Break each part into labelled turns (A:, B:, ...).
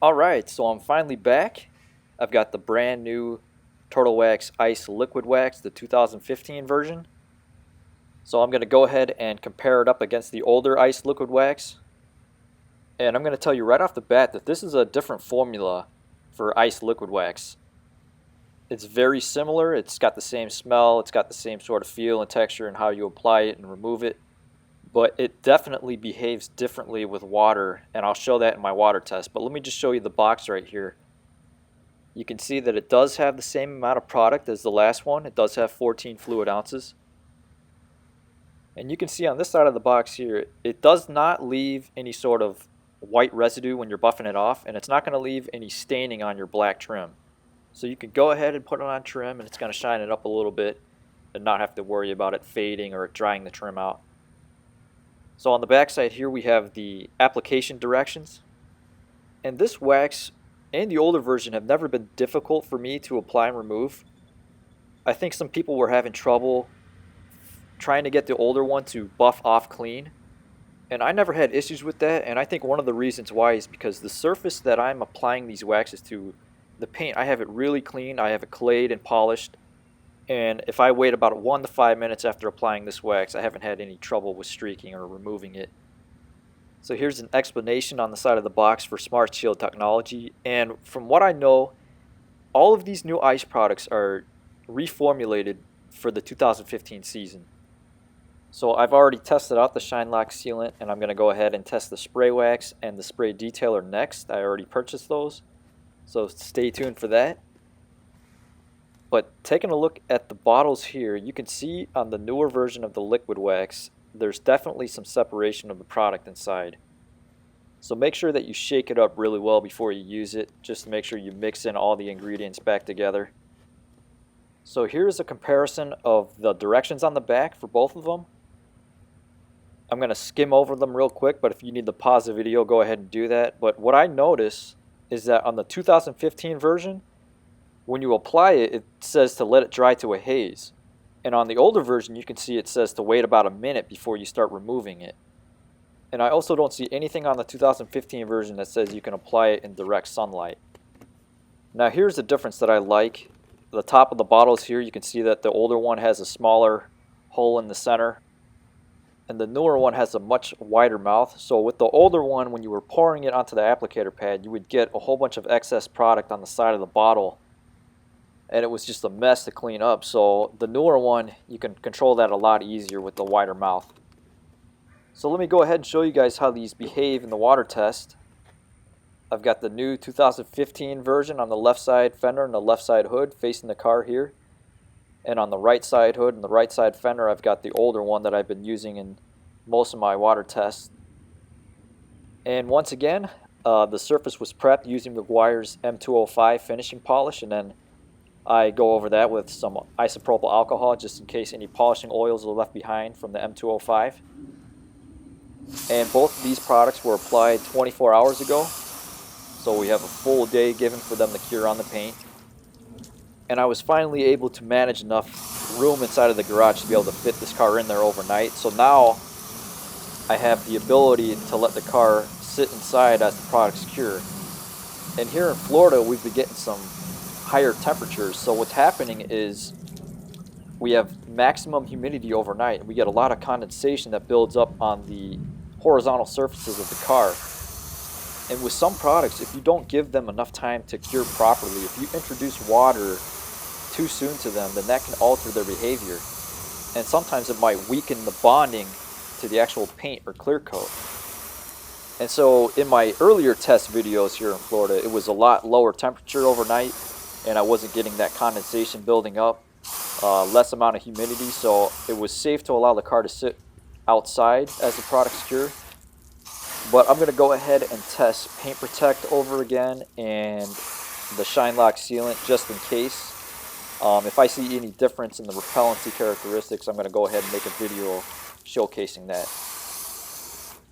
A: Alright, so I'm finally back. I've got the brand new Turtle Wax Ice Liquid Wax, the 2015 version. So I'm going to go ahead and compare it up against the older Ice Liquid Wax. And I'm going to tell you right off the bat that this is a different formula for Ice Liquid Wax. It's very similar, it's got the same smell, it's got the same sort of feel and texture and how you apply it and remove it. But it definitely behaves differently with water, and I'll show that in my water test. But let me just show you the box right here. You can see that it does have the same amount of product as the last one. It does have 14 fluid ounces. And you can see on this side of the box here, it does not leave any sort of white residue when you're buffing it off, and it's not going to leave any staining on your black trim. So you can go ahead and put it on trim, and it's going to shine it up a little bit and not have to worry about it fading or drying the trim out. So on the back side here we have the application directions, and this wax and the older version have never been difficult for me to apply and remove. I think some people were having trouble trying to get the older one to buff off clean, and I never had issues with that. And I think one of the reasons why is because the surface that I'm applying these waxes to, the paint, I have it really clean. I have it clayed and polished. And if I wait about 1 to 5 minutes after applying this wax, I haven't had any trouble with streaking or removing it. So here's an explanation on the side of the box for Smart Shield technology. And from what I know, all of these new ice products are reformulated for the 2015 season. So I've already tested out the Shine Lock Sealant, and I'm going to go ahead and test the spray wax and the spray detailer next. I already purchased those, so stay tuned for that. But taking a look at the bottles here, you can see on the newer version of the liquid wax, there's definitely some separation of the product inside. So make sure that you shake it up really well before you use it, just to make sure you mix in all the ingredients back together. So here's a comparison of the directions on the back for both of them. I'm going to skim over them real quick, but if you need to pause the video, go ahead and do that. But what I notice is that on the 2015 version, when you apply it, it says to let it dry to a haze. And on the older version, you can see it says to wait about a minute before you start removing it. And I also don't see anything on the 2015 version that says you can apply it in direct sunlight. Now here's the difference that I like. The top of the bottles here, you can see that the older one has a smaller hole in the center, and the newer one has a much wider mouth. So with the older one, when you were pouring it onto the applicator pad, you would get a whole bunch of excess product on the side of the bottle, and it was just a mess to clean up. So the newer one, you can control that a lot easier with the wider mouth. So let me go ahead and show you guys how these behave in the water test. I've got the new 2015 version on the left side fender and the left side hood facing the car here. And on the right side hood and the right side fender, I've got the older one that I've been using in most of my water tests. And once again, the surface was prepped using McGuire's M205 finishing polish, and then I go over that with some isopropyl alcohol just in case any polishing oils are left behind from the M205. And both of these products were applied 24 hours ago, so we have a full day given for them to cure on the paint. And I was finally able to manage enough room inside of the garage to be able to fit this car in there overnight. So now I have the ability to let the car sit inside as the products cure. And here in Florida, we've been getting some higher temperatures. So what's happening is we have maximum humidity overnight, and we get a lot of condensation that builds up on the horizontal surfaces of the car. And with some products, if you don't give them enough time to cure properly, if you introduce water too soon to them, then that can alter their behavior. And sometimes it might weaken the bonding to the actual paint or clear coat. And so in my earlier test videos here in Florida, it was a lot lower temperature overnight, and I wasn't getting that condensation building up, less amount of humidity, so it was safe to allow the car to sit outside as the products cure. But I'm going to go ahead and test Paint Protect over again and the Shine Lock Sealant just in case. If I see any difference in the repellency characteristics, I'm going to go ahead and make a video showcasing that.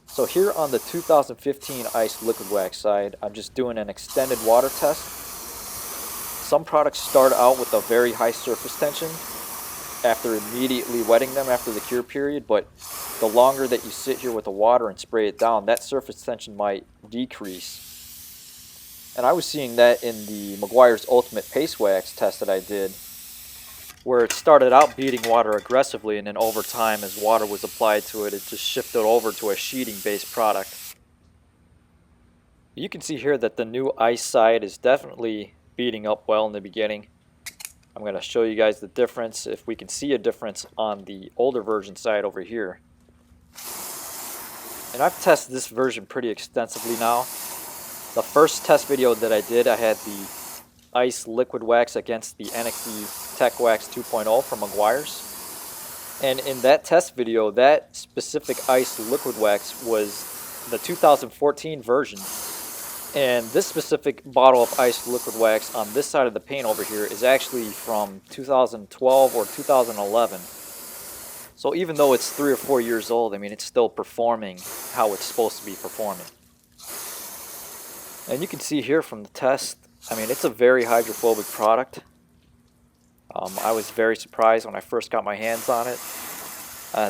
A: So here on the 2015 Ice Liquid Wax side, I'm just doing an extended water test. Some products start out with a very high surface tension after immediately wetting them after the cure period, but the longer that you sit here with the water and spray it down, that surface tension might decrease. And I was seeing that in the Meguiar's Ultimate Paste Wax test that I did, where it started out beading water aggressively, and then over time, as water was applied to it, it just shifted over to a sheeting-based product. You can see here that the new ice side is definitely beading up well in the beginning. I'm going to show you guys the difference, if we can see a difference on the older version side over here. And I've tested this version pretty extensively now. The first test video that I did, I had the ice liquid wax against the NXT Tech Wax 2.0 from Meguiar's. And in that test video, that specific ice liquid wax was the 2014 version. And this specific bottle of ice liquid wax on this side of the paint over here is actually from 2012 or 2011. So even though it's 3 or 4 years old, I mean, it's still performing how it's supposed to be performing. And you can see here from the test, I mean, it's a very hydrophobic product. I was very surprised when I first got my hands on it.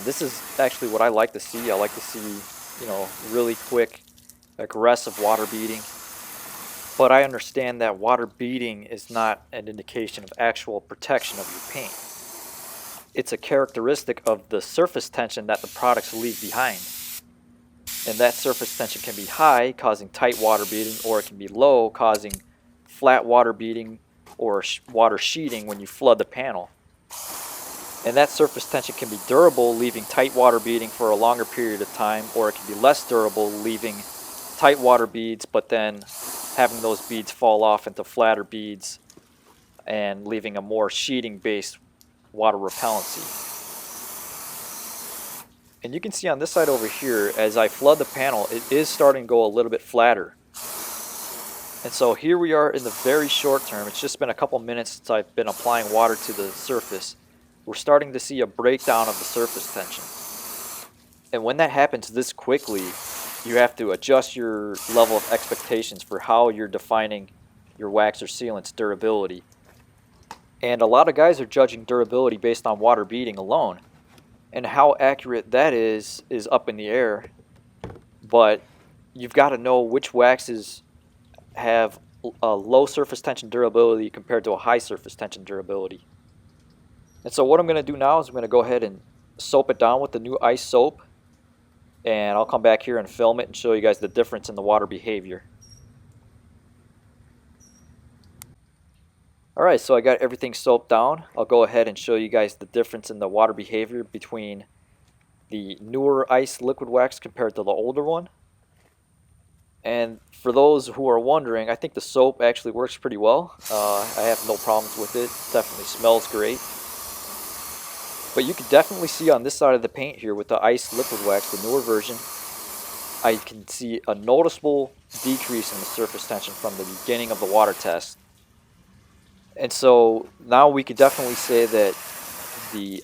A: This is actually what I like to see. I like to see, really quick, aggressive water beading. But I understand that water beading is not an indication of actual protection of your paint. It's a characteristic of the surface tension that the products leave behind. And that surface tension can be high, causing tight water beading, or it can be low, causing flat water beading or water sheeting when you flood the panel. And that surface tension can be durable, leaving tight water beading for a longer period of time, or it can be less durable, leaving tight water beads, but then having those beads fall off into flatter beads and leaving a more sheeting-based water repellency. And you can see on this side over here, as I flood the panel, it is starting to go a little bit flatter. And so here we are in the very short term. It's just been a couple minutes since I've been applying water to the surface. We're starting to see a breakdown of the surface tension. And when that happens this quickly, you have to adjust your level of expectations for how you're defining your wax or sealant's durability. And a lot of guys are judging durability based on water beading alone. And how accurate that is up in the air. But you've got to know which waxes have a low surface tension durability compared to a high surface tension durability. And so what I'm going to do now is I'm going to go ahead and soap it down with the new ice soap. And I'll come back here and film it and show you guys the difference in the water behavior. Alright, so I got everything soaped down. I'll go ahead and show you guys the difference in the water behavior between the newer ice liquid wax compared to the older one. And for those who are wondering, I think the soap actually works pretty well. I have no problems with it. Definitely smells great. But you can definitely see on this side of the paint here with the ice liquid wax, the newer version, I can see a noticeable decrease in the surface tension from the beginning of the water test. And so now we could definitely say that the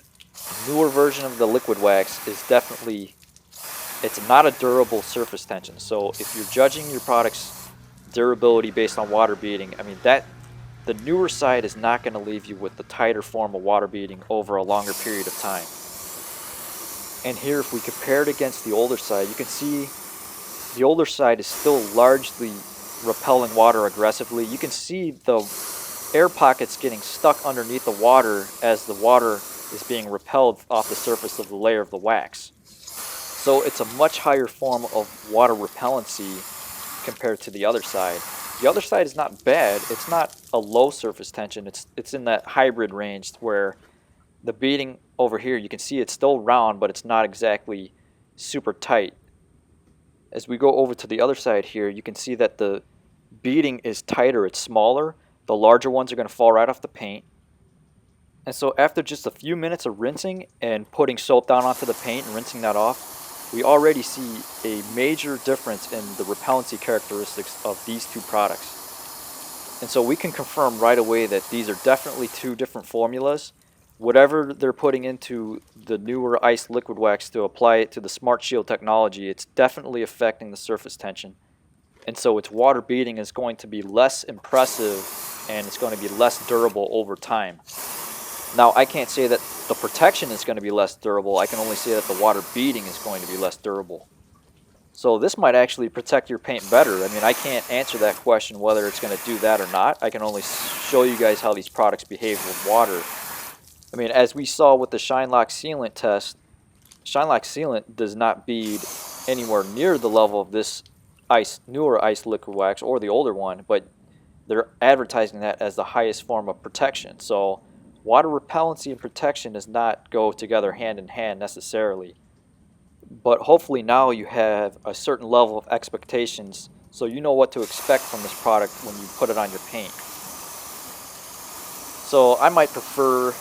A: newer version of the liquid wax is definitely, it's not a durable surface tension. So if you're judging your product's durability based on water beading, I mean, the newer side is not going to leave you with the tighter form of water beading over a longer period of time. And here, if we compare it against the older side, you can see the older side is still largely repelling water aggressively. You can see the air pockets getting stuck underneath the water as the water is being repelled off the surface of the layer of the wax. So it's a much higher form of water repellency compared to the other side. The other side is not bad. It's not a low surface tension. It's in that hybrid range where the beading over here, you can see it's still round, but it's not exactly super tight. As we go over to the other side here, you can see that the beading is tighter. It's smaller. The larger ones are going to fall right off the paint. And so after just a few minutes of rinsing and putting soap down onto the paint and rinsing that off, we already see a major difference in the repellency characteristics of these two products. And so we can confirm right away that these are definitely two different formulas. Whatever they're putting into the newer ice liquid wax to apply it to the Smart Shield technology, it's definitely affecting the surface tension. And so its water beading is going to be less impressive and it's going to be less durable over time. Now, I can't say that the protection is going to be less durable. I can only say that the water beading is going to be less durable. So this might actually protect your paint better. I mean, I can't answer that question whether it's going to do that or not. I can only show you guys how these products behave with water. I mean, as we saw with the Shinelock Sealant test, Shinelock Sealant does not bead anywhere near the level of this newer ice liquid wax or the older one, but they're advertising that as the highest form of protection. So water repellency and protection does not go together hand in hand necessarily. But hopefully now you have a certain level of expectations so you know what to expect from this product when you put it on your paint. So I might prefer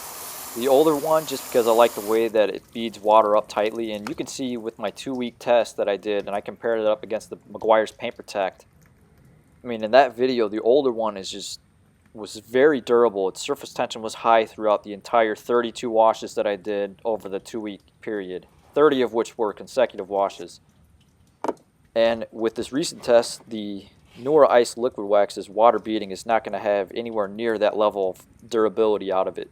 A: the older one just because I like the way that it beads water up tightly, and you can see with my 2-week test that I did, and I compared it up against the Meguiar's Paint Protect. I mean, in that video, the older one was very durable. Its surface tension was high throughout the entire 32 washes that I did over the 2-week period, 30 of which were consecutive washes. And with this recent test, the newer ice liquid wax's water beading is not going to have anywhere near that level of durability out of it.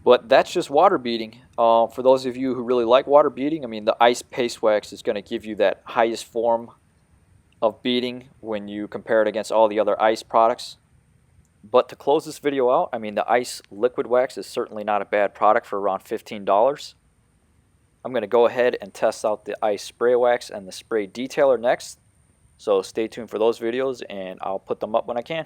A: But that's just water beading. For those of you who really like water beading, I mean, the ice paste wax is going to give you that highest form of beading when you compare it against all the other ice products. But to close this video out, I mean, the ice liquid wax is certainly not a bad product for around $15. I'm going to go ahead and test out the ice spray wax and the spray detailer next. So stay tuned for those videos, and I'll put them up when I can.